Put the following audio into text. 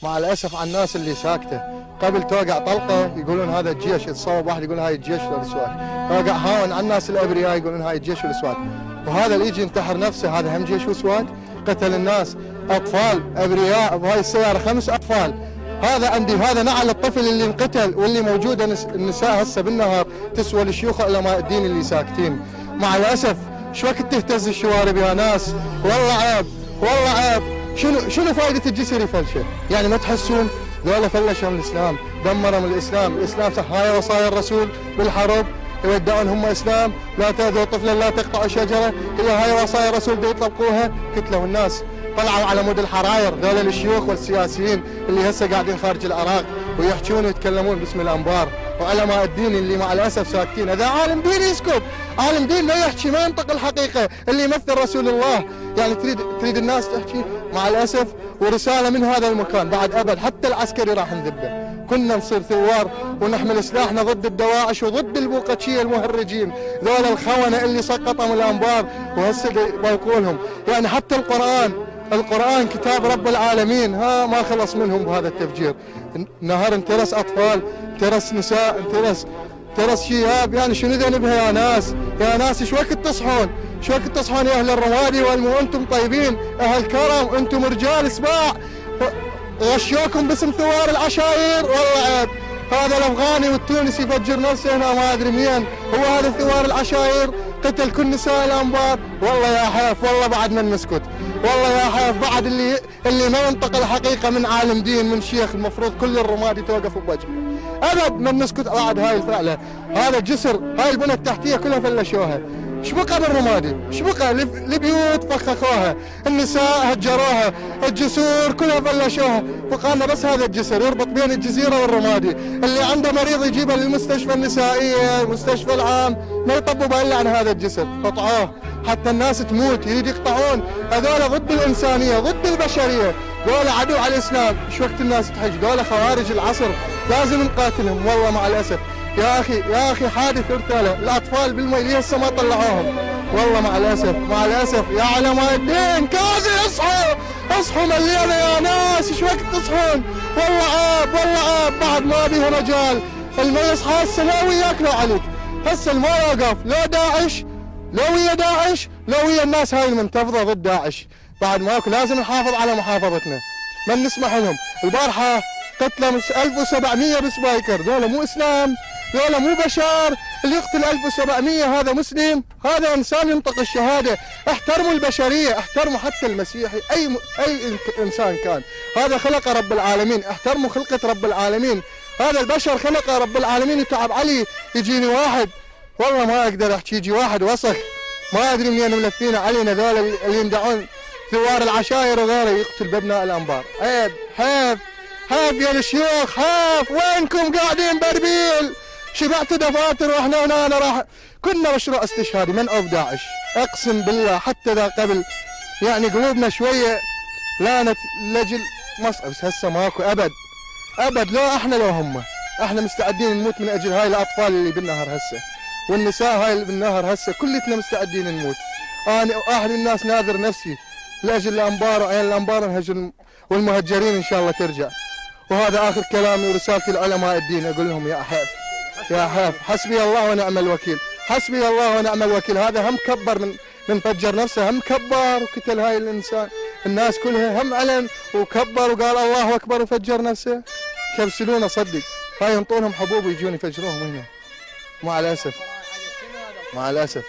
مع الاسف على الناس اللي ساكته. قبل توقع طلقه يقولون هذا الجيش، يتصوب واحد يقول هاي الجيش والاسوات. توقع هاون على الناس الابرياء يقولون هاي الجيش والاسوات. وهذا اللي يجي ينتحر نفسه هذا هم جيش واسوات؟ قتل الناس، اطفال ابرياء بهاي السياره 5 اطفال. هذا عندي هذا نعل الطفل اللي انقتل، واللي موجوده النساء هسه بالنهار تسوى الشيوخ علماء الدين اللي ساكتين. مع الاسف شو وقت تهتز الشوارب يا ناس؟ والله عيب، والله عيب. شنو فائده الجسر يفلشه؟ يعني ما تحسون ذولا فلشهم الاسلام، دمرهم الاسلام، الاسلام صح هاي وصايا الرسول بالحرب يودعون هم اسلام، لا تاذوا طفلا لا تقطعوا شجره، هي هاي وصايا الرسول دي يطبقوها، قتلوا الناس، طلعوا على مود الحراير ذولا الشيوخ والسياسيين اللي هسه قاعدين خارج العراق ويحجون ويتكلمون باسم الانبار، وعلماء الدين اللي مع الاسف ساكتين. هذا عالم دين يسكت، عالم دين لا يحكي، ما ينطق الحقيقه اللي يمثل رسول الله، يعني تريد الناس تحكي مع الاسف. ورساله من هذا المكان بعد ابد حتى العسكري راح نذبه، كنا نصير ثوار ونحمل سلاحنا ضد الدواعش وضد البوقتشيه المهرجين، ذولا الخونه اللي سقطهم الانبار وهسه يبوقولهم. يعني حتى القرآن كتاب رب العالمين ها ما خلص منهم بهذا التفجير. نهار انترس اطفال، انترس نساء، انترس شياب، يعني شنو ذنبها يا ناس؟ يا ناس شو وقت تصحون؟ شو وقت تصحون يا اهل الرمادي وانتم طيبين، اهل كرم، انتم رجال سباع، غشوكم باسم ثوار العشائر، والله عيب. هذا الافغاني والتونسي يفجر نفسه هنا ما ادري مين، هو هذا ثوار العشائر قتل كل نساء الانبار. والله يا حيف، والله بعد ما نسكت، والله يا حيف بعد اللي ما ينطق الحقيقه من عالم دين من شيخ المفروض كل الرمادي توقف بوجهه. ابد ما نسكت بعد هاي الفعله. هذا الجسر، هاي البنى التحتيه كلها فلشوها. ايش بقى بالرمادي؟ ايش بقى؟ البيوت فخخوها، النساء هجروها، الجسور كلها فلشوها، بقى لنا بس هذا الجسر يربط بين الجزيره والرمادي، اللي عنده مريض يجيبه للمستشفى النسائيه، المستشفى العام، ما يطببه الا عن هذا الجسر، قطعوه حتى الناس تموت، يريد يقطعون. هذول ضد الانسانيه، ضد البشريه، ذولا عدو على الاسلام. ايش وقت الناس تحج؟ ذولا خوارج العصر، لازم نقاتلهم. والله مع الاسف يا اخي حادث ارتاله، الاطفال بالمي هسه ما طلعوهم. والله مع الاسف يا علماء الدين كاظم اصحوا ملينا يا ناس، ايش وقت تصحون؟ والله عيب، والله عيب، بعد ما بيه رجال. المي يصحى هسه لا وياك لا عليك، هسه الماء واقف، لا داعش، لا ويا داعش، لا ويا الناس هاي المنتفضه ضد داعش، بعد ماكو. لازم نحافظ على محافظتنا، ما نسمح لهم. البارحه قتلوا 1700 بسبايكر، ذولا مو اسلام، ذولا مو بشر. اللي يقتل 1700 هذا مسلم، هذا انسان ينطق الشهاده. احترموا البشريه، احترموا حتى المسيحي، اي انسان كان، هذا خلق رب العالمين، احترموا خلقه رب العالمين. هذا البشر خلق رب العالمين يتعب علي. يجيني واحد والله ما اقدر احكي، يجي واحد وسخ ما ادري منين ملفينا علينا، ذولا اللي يمدعون ثوار العشائر وذولا يقتل بابناء الانبار. عيب، حيف حيف يا الشيوخ، حيف. وينكم قاعدين بربيل؟ شبعتوا دفاتر واحنا هنا راح كنا مشروع استشهادي من اوف داعش، اقسم بالله حتى ذا قبل يعني قلوبنا شويه لانت لجل مصر، بس هسه ماكو ابد ابد، لا احنا لو هم، احنا مستعدين نموت من اجل هاي الاطفال اللي بالنهر هسه، والنساء هاي اللي بالنهر هسه، كلتنا مستعدين نموت. انا واهل الناس ناذر نفسي لاجل الانبار وعين الانبار نهجر، والمهجرين ان شاء الله ترجع. وهذا اخر كلامي ورسالتي لعلماء الدين، اقول لهم يا حيف يا حيف، حسبي الله ونعم الوكيل، حسبي الله ونعم الوكيل. هذا هم كبر من فجر نفسه، هم كبر وقتل هاي الانسان، الناس كلها هم علن وكبر وقال الله اكبر وفجر نفسه. كبسلونا صدق، هاي ينطونهم حبوب ويجون يفجروهم هنا. مع الاسف